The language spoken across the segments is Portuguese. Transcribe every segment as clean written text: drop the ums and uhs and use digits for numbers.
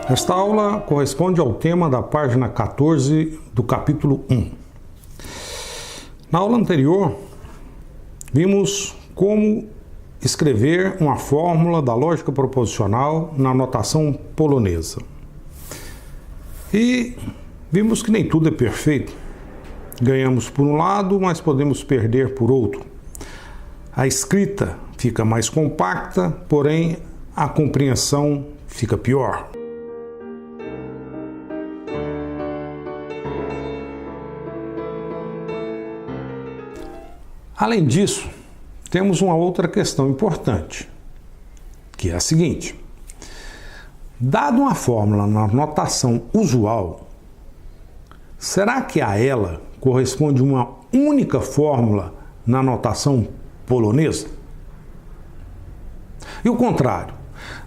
Esta aula corresponde ao tema da página 14 do capítulo 1. Na aula anterior, vimos como escrever uma fórmula da lógica proposicional na notação polonesa. E vimos que nem tudo é perfeito. Ganhamos por um lado, mas podemos perder por outro. A escrita fica mais compacta, porém a compreensão fica pior. Além disso, temos uma outra questão importante, que é a seguinte: dada uma fórmula na notação usual, será que a ela corresponde uma única fórmula na notação polonesa? E o contrário,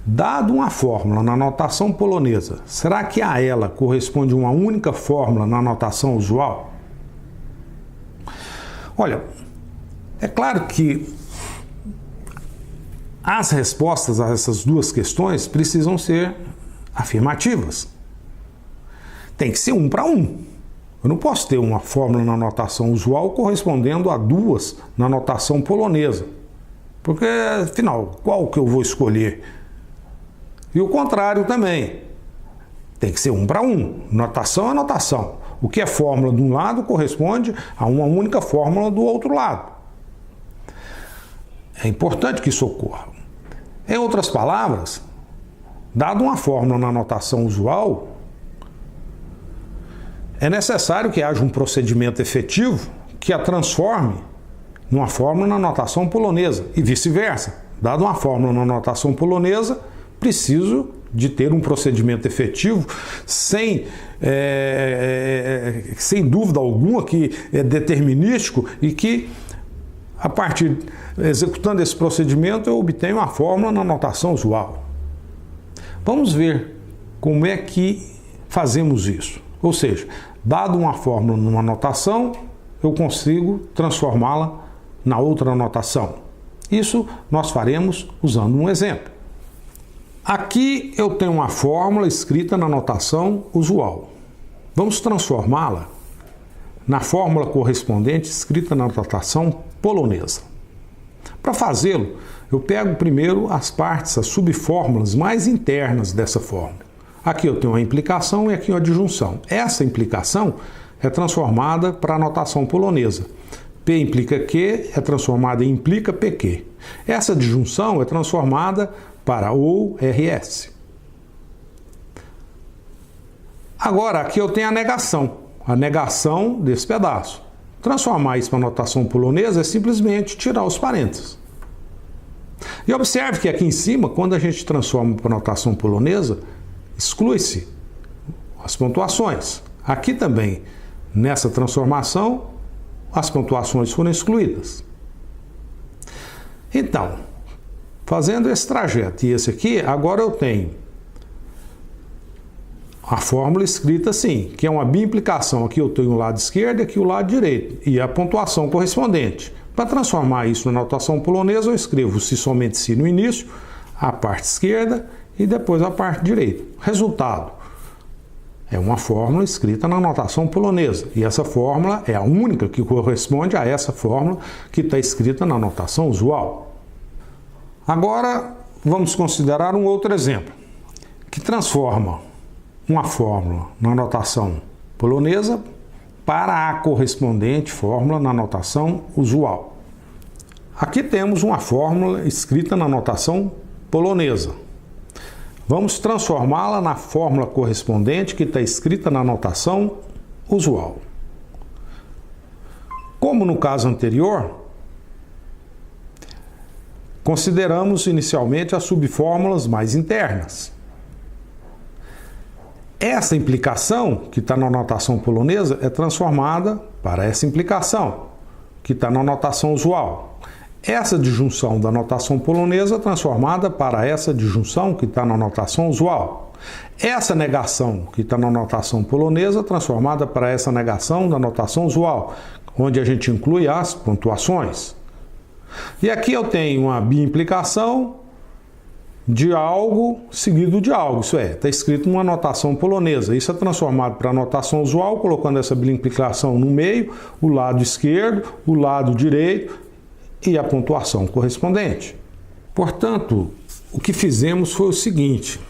dado uma fórmula na notação polonesa, será que a ela corresponde uma única fórmula na notação usual? Olha, é claro que as respostas a essas duas questões precisam ser afirmativas. Tem que ser um para um. Eu não posso ter uma fórmula na notação usual correspondendo a duas na notação polonesa. Porque, afinal, qual que eu vou escolher? E o contrário também. Tem que ser um para um. Notação é notação. O que é fórmula de um lado corresponde a uma única fórmula do outro lado. É importante que isso ocorra. Em outras palavras, dada uma fórmula na notação usual, é necessário que haja um procedimento efetivo que a transforme numa fórmula na notação polonesa e vice-versa. Dada uma fórmula na notação polonesa, preciso de ter um procedimento efetivo sem dúvida alguma que é determinístico e que, a partir, executando esse procedimento, eu obtenho a fórmula na notação usual. Vamos ver como é que fazemos isso. Ou seja, dado uma fórmula numa notação, eu consigo transformá-la na outra notação. Isso nós faremos usando um exemplo. Aqui eu tenho uma fórmula escrita na notação usual. Vamos transformá-la na fórmula correspondente escrita na notação polonesa. Para fazê-lo, eu pego primeiro as partes, as subfórmulas mais internas dessa fórmula. Aqui eu tenho a implicação e aqui a adjunção. Essa implicação é transformada para a notação polonesa. P implica Q é transformada em implica PQ. Essa adjunção é transformada para OU RS. Agora aqui eu tenho a negação desse pedaço. Transformar isso para a notação polonesa é simplesmente tirar os parênteses. E observe que aqui em cima, quando a gente transforma para a notação polonesa, exclui-se as pontuações. Aqui também, nessa transformação, as pontuações foram excluídas. Então, fazendo esse trajeto e esse aqui, agora eu tenho a fórmula escrita assim, que é uma biimplicação. Aqui eu tenho o lado esquerdo e aqui o lado direito, e a pontuação correspondente. Para transformar isso na notação polonesa, eu escrevo se somente se no início, a parte esquerda e depois a parte direita. Resultado é uma fórmula escrita na notação polonesa, e essa fórmula é a única que corresponde a essa fórmula que está escrita na notação usual. Agora vamos considerar um outro exemplo, que transforma uma fórmula na notação polonesa para a correspondente fórmula na notação usual. Aqui temos uma fórmula escrita na notação polonesa. Vamos transformá-la na fórmula correspondente que está escrita na notação usual. Como no caso anterior, consideramos inicialmente as subfórmulas mais internas. Essa implicação, que está na notação polonesa, é transformada para essa implicação, que está na notação usual. Essa disjunção da notação polonesa é transformada para essa disjunção que está na notação usual. Essa negação que está na notação polonesa é transformada para essa negação da notação usual, onde a gente inclui as pontuações. E aqui eu tenho uma biimplicação de algo seguido de algo, isso é, está escrito numa notação polonesa. Isso é transformado para a notação usual, colocando essa bilimplicação no meio, o lado esquerdo, o lado direito e a pontuação correspondente. Portanto, o que fizemos foi o seguinte: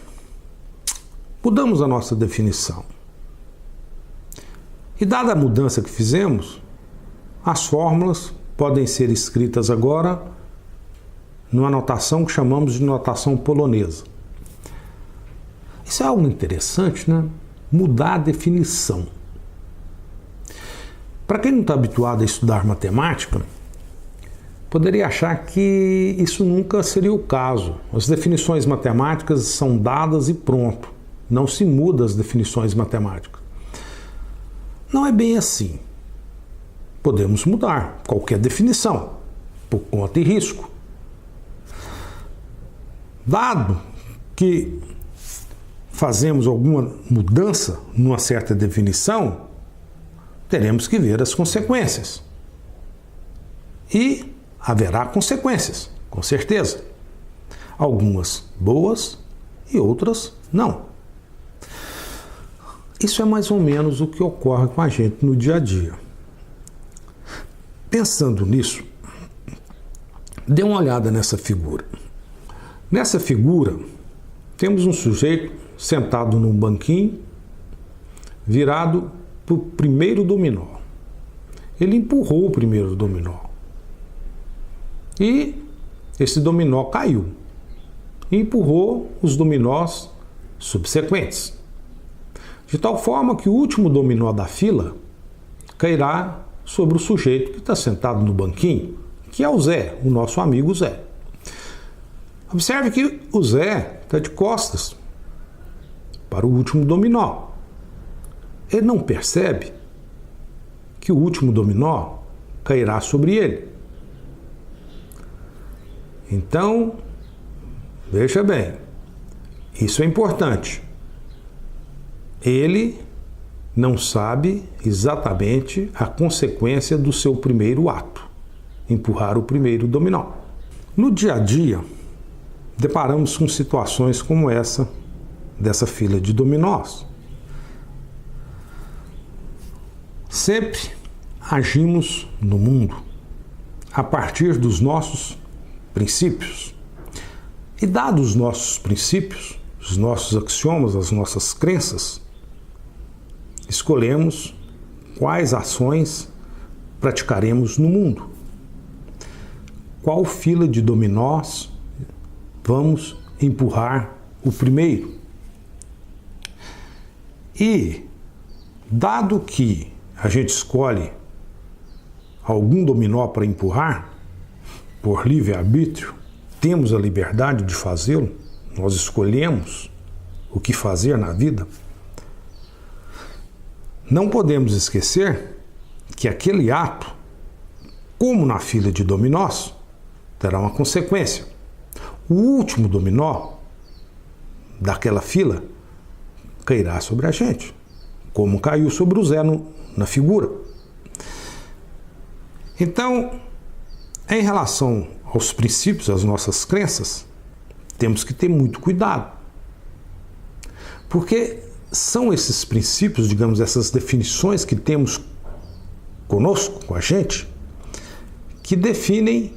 mudamos a nossa definição. E dada a mudança que fizemos, as fórmulas podem ser escritas agora numa notação que chamamos de notação polonesa. Isso é algo interessante, né? Mudar a definição. Para quem não está habituado a estudar matemática, poderia achar que isso nunca seria o caso. As definições matemáticas são dadas e pronto. Não se muda as definições matemáticas. Não é bem assim. Podemos mudar qualquer definição, por conta e risco. Dado que fazemos alguma mudança numa certa definição, teremos que ver as consequências. E haverá consequências, com certeza. Algumas boas e outras não. Isso é mais ou menos o que ocorre com a gente no dia a dia. Pensando nisso, dê uma olhada nessa figura. Nessa figura, temos um sujeito sentado num banquinho, virado para o primeiro dominó. Ele empurrou o primeiro dominó. E esse dominó caiu. E empurrou os dominós subsequentes. De tal forma que o último dominó da fila cairá sobre o sujeito que está sentado no banquinho, que é o Zé, o nosso amigo Zé. Observe que o Zé está de costas para o último dominó. Ele não percebe que o último dominó cairá sobre ele. Então, veja bem, isso é importante. Ele não sabe exatamente a consequência do seu primeiro ato, empurrar o primeiro dominó. No dia a dia, deparamos com situações como essa, dessa fila de dominós. Sempre agimos no mundo a partir dos nossos princípios. E dados os nossos princípios, os nossos axiomas, as nossas crenças, escolhemos quais ações praticaremos no mundo. Qual fila de dominós vamos empurrar o primeiro? E, dado que a gente escolhe algum dominó para empurrar, por livre-arbítrio, temos a liberdade de fazê-lo, nós escolhemos o que fazer na vida, não podemos esquecer que aquele ato, como na fila de dominós, terá uma consequência. O último dominó daquela fila cairá sobre a gente, como caiu sobre o Zé na figura. Então, em relação aos princípios, às nossas crenças, temos que ter muito cuidado. Porque são esses princípios, digamos, essas definições que temos conosco, com a gente, que definem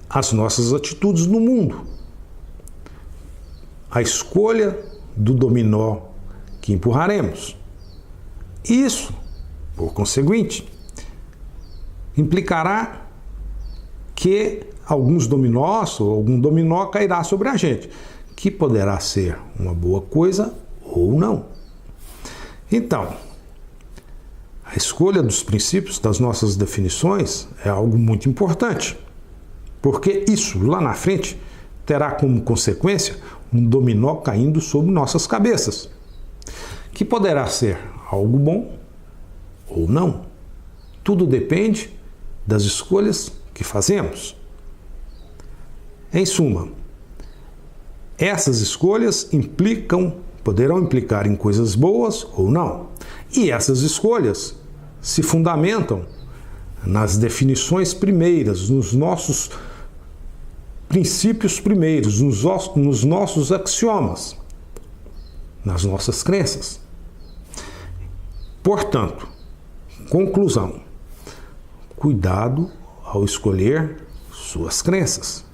as nossas atitudes no mundo. A escolha do dominó que empurraremos. Isso, por conseguinte, implicará que alguns dominós ou algum dominó cairá sobre a gente, que poderá ser uma boa coisa ou não. Então, a escolha dos princípios, das nossas definições, é algo muito importante, porque isso, lá na frente, terá como consequência um dominó caindo sobre nossas cabeças, que poderá ser algo bom ou não. Tudo depende das escolhas que fazemos. Em suma, essas escolhas poderão implicar em coisas boas ou não. E essas escolhas se fundamentam nas definições primeiras, nos nossos princípios primeiros, nos nossos axiomas, nas nossas crenças. Portanto, conclusão: cuidado ao escolher suas crenças.